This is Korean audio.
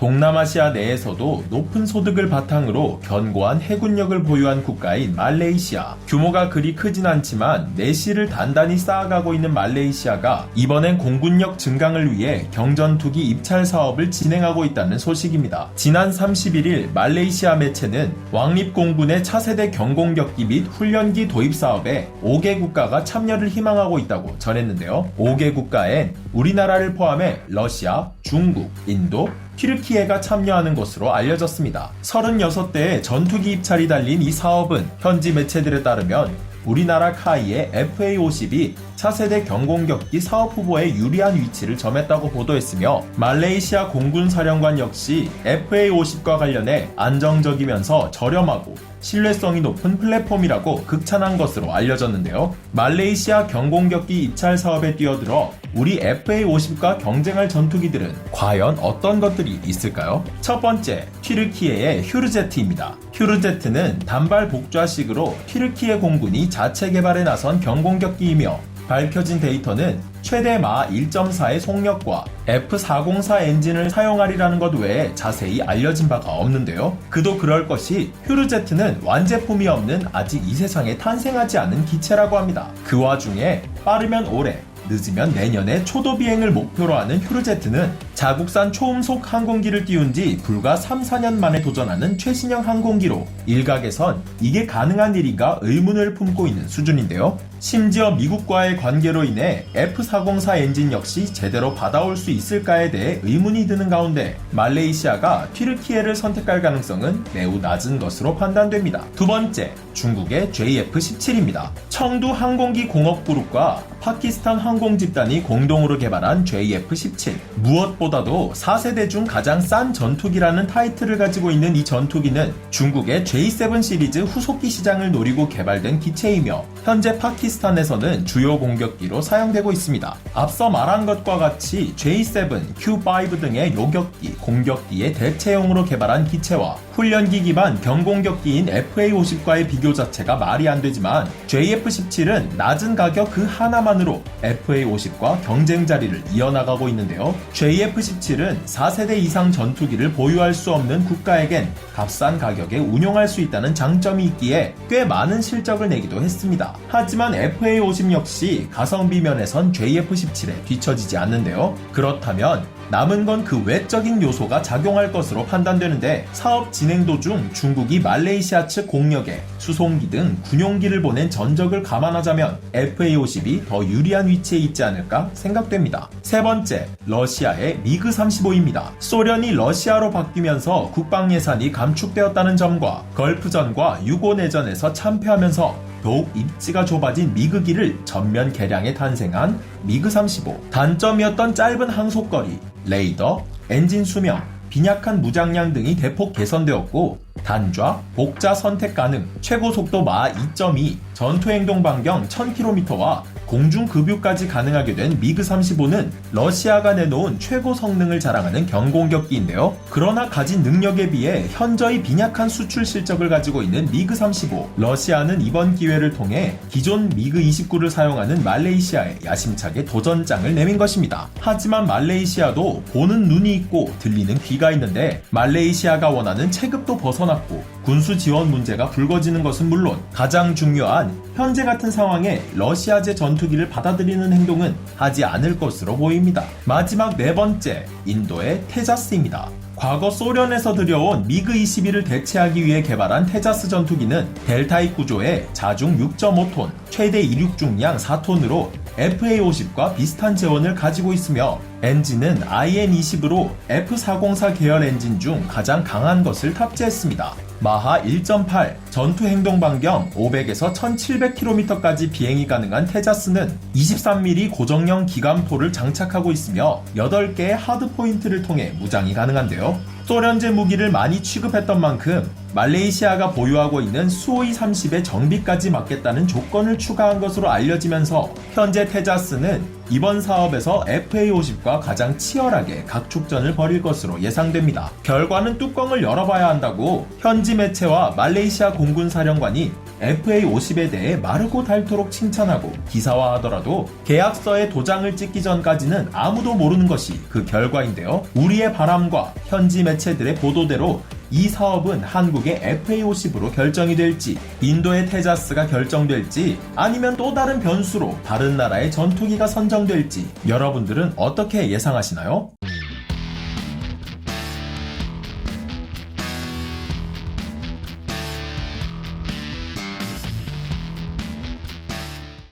동남아시아 내에서도 높은 소득을 바탕으로 견고한 해군력을 보유한 국가인 말레이시아. 규모가 그리 크진 않지만 내실을 단단히 쌓아가고 있는 말레이시아가 이번엔 공군력 증강을 위해 경전투기 입찰 사업을 진행하고 있다는 소식입니다. 지난 31일 말레이시아 매체는 왕립공군의 차세대 경공격기 및 훈련기 도입 사업에 5개 국가가 참여를 희망하고 있다고 전했는데요. 5개 국가엔 우리나라를 포함해 러시아, 중국, 인도, 튀르키예가 참여하는 것으로 알려졌습니다. 36대의 전투기 입찰이 달린 이 사업은 현지 매체들에 따르면 우리나라 카이의 FA-50이 차세대 경공격기 사업 후보에 유리한 위치를 점했다고 보도했으며 말레이시아 공군사령관 역시 FA-50과 관련해 안정적이면서 저렴하고 신뢰성이 높은 플랫폼이라고 극찬한 것으로 알려졌는데요. 말레이시아 경공격기 입찰 사업에 뛰어들어 우리 FA-50과 경쟁할 전투기들은 과연 어떤 것들이 있을까요? 첫 번째, 튀르키예의 휴르제트입니다. 휴르제트는 단발 복좌식으로 튀르키예 공군이 자체 개발에 나선 경공격기이며 밝혀진 데이터는 최대 마 1.4의 속력과 F404 엔진을 사용하리라는 것 외에 자세히 알려진 바가 없는데요. 그도 그럴 것이 휴르제트는 완제품이 없는 아직 이 세상에 탄생하지 않은 기체라고 합니다. 그 와중에 빠르면 올해, 늦으면 내년에 초도 비행을 목표로 하는 휴르제트는 자국산 초음속 항공기를 띄운 지 불과 3-4년 만에 도전하는 최신형 항공기로 일각에선 이게 가능한 일인가 의문을 품고 있는 수준인데요. 심지어 미국과의 관계로 인해 F404 엔진 역시 제대로 받아올 수 있을까에 대해 의문이 드는 가운데 말레이시아가 튀르키예를 선택할 가능성은 매우 낮은 것으로 판단됩니다. 두 번째, 중국의 JF-17입니다. 청두 항공기 공업그룹과 파키스탄 항공집단이 공동으로 개발한 JF-17. 무엇보다도 4세대 중 가장 싼 전투기라는 타이틀을 가지고 있는 이 전투기는 중국의 J7 시리즈 후속기 시장을 노리고 개발된 기체이며 현재 파키스탄에서는 주요 공격기로 사용되고 있습니다. 앞서 말한 것과 같이 J7, Q5 등의 요격기, 공격기의 대체용으로 개발한 기체와 훈련기 기반 경공격기인 FA-50과의 비교 자체가 말이 안 되지만 JF-17은 낮은 가격 그 하나만으로 FA-50과 경쟁 자리를 이어나가고 있는데요. JF-17은 4세대 이상 전투기를 보유할 수 없는 국가에겐 값싼 가격에 운용할 수 있다는 장점이 있기에 꽤 많은 실적을 내기도 했습니다. 하지만 FA-50 역시 가성비 면에선 JF-17에 뒤처지지 않는데요. 그렇다면 남은 건 그 외적인 요소가 작용할 것으로 판단되는데 사업 진행 도중 중국이 말레이시아 측 공역에 수송기 등 군용기를 보낸 전적을 감안하자면 FA-50이 더 유리한 위치에 있지 않을까 생각됩니다. 세 번째, 러시아의 미그-35입니다. 소련이 러시아로 바뀌면서 국방 예산이 감축되었다는 점과 걸프전과 유고 내전에서 참패하면서 더욱 입지가 좁아진 미그기를 전면 개량해 탄생한 미그-35. 단점이었던 짧은 항속거리, 레이더, 엔진 수명, 빈약한 무장량 등이 대폭 개선되었고 단좌, 복좌 선택 가능, 최고 속도 마 2.2, 전투행동 반경 1000km와 공중급유까지 가능하게 된 미그-35는 러시아가 내놓은 최고 성능을 자랑하는 경공격기인데요. 그러나 가진 능력에 비해 현저히 빈약한 수출 실적을 가지고 있는 미그-35. 러시아는 이번 기회를 통해 기존 미그-29를 사용하는 말레이시아에 야심차게 도전장을 내민 것입니다. 하지만 말레이시아도 보는 눈이 있고 들리는 귀가 있는데 말레이시아가 원하는 체급도 벗어났고 군수 지원 문제가 불거지는 것은 물론 가장 중요한 현재 같은 상황에 러시아제 전투기를 받아들이는 행동은 하지 않을 것으로 보입니다. 마지막 네 번째, 인도의 테자스입니다. 과거 소련에서 들여온 미그-21을 대체하기 위해 개발한 테자스 전투기는 델타입 구조의 자중 6.5톤, 최대 이륙 중량 4톤으로 FA-50과 비슷한 제원을 가지고 있으며 엔진은 IN-20으로 F404 계열 엔진 중 가장 강한 것을 탑재했습니다. 마하 1.8, 전투 행동 반경 500에서 1700km까지 비행이 가능한 테자스는 23mm 고정형 기관포를 장착하고 있으며 8개의 하드포인트를 통해 무장이 가능한데요. 소련제 무기를 많이 취급했던 만큼 말레이시아가 보유하고 있는 수호이 30의 정비까지 맡겠다는 조건을 추가한 것으로 알려지면서 현재 테자스는 이번 사업에서 FA-50과 가장 치열하게 각축전을 벌일 것으로 예상됩니다. 결과는 뚜껑을 열어봐야 한다고 현지 매체와 말레이시아 공군 사령관이 FA50에 대해 마르고 닳도록 칭찬하고 기사화하더라도 계약서에 도장을 찍기 전까지는 아무도 모르는 것이 그 결과인데요. 우리의 바람과 현지 매체들의 보도대로 이 사업은 한국의 FA50으로 결정이 될지, 인도의 테자스가 결정될지, 아니면 또 다른 변수로 다른 나라의 전투기가 선정될지 여러분들은 어떻게 예상하시나요?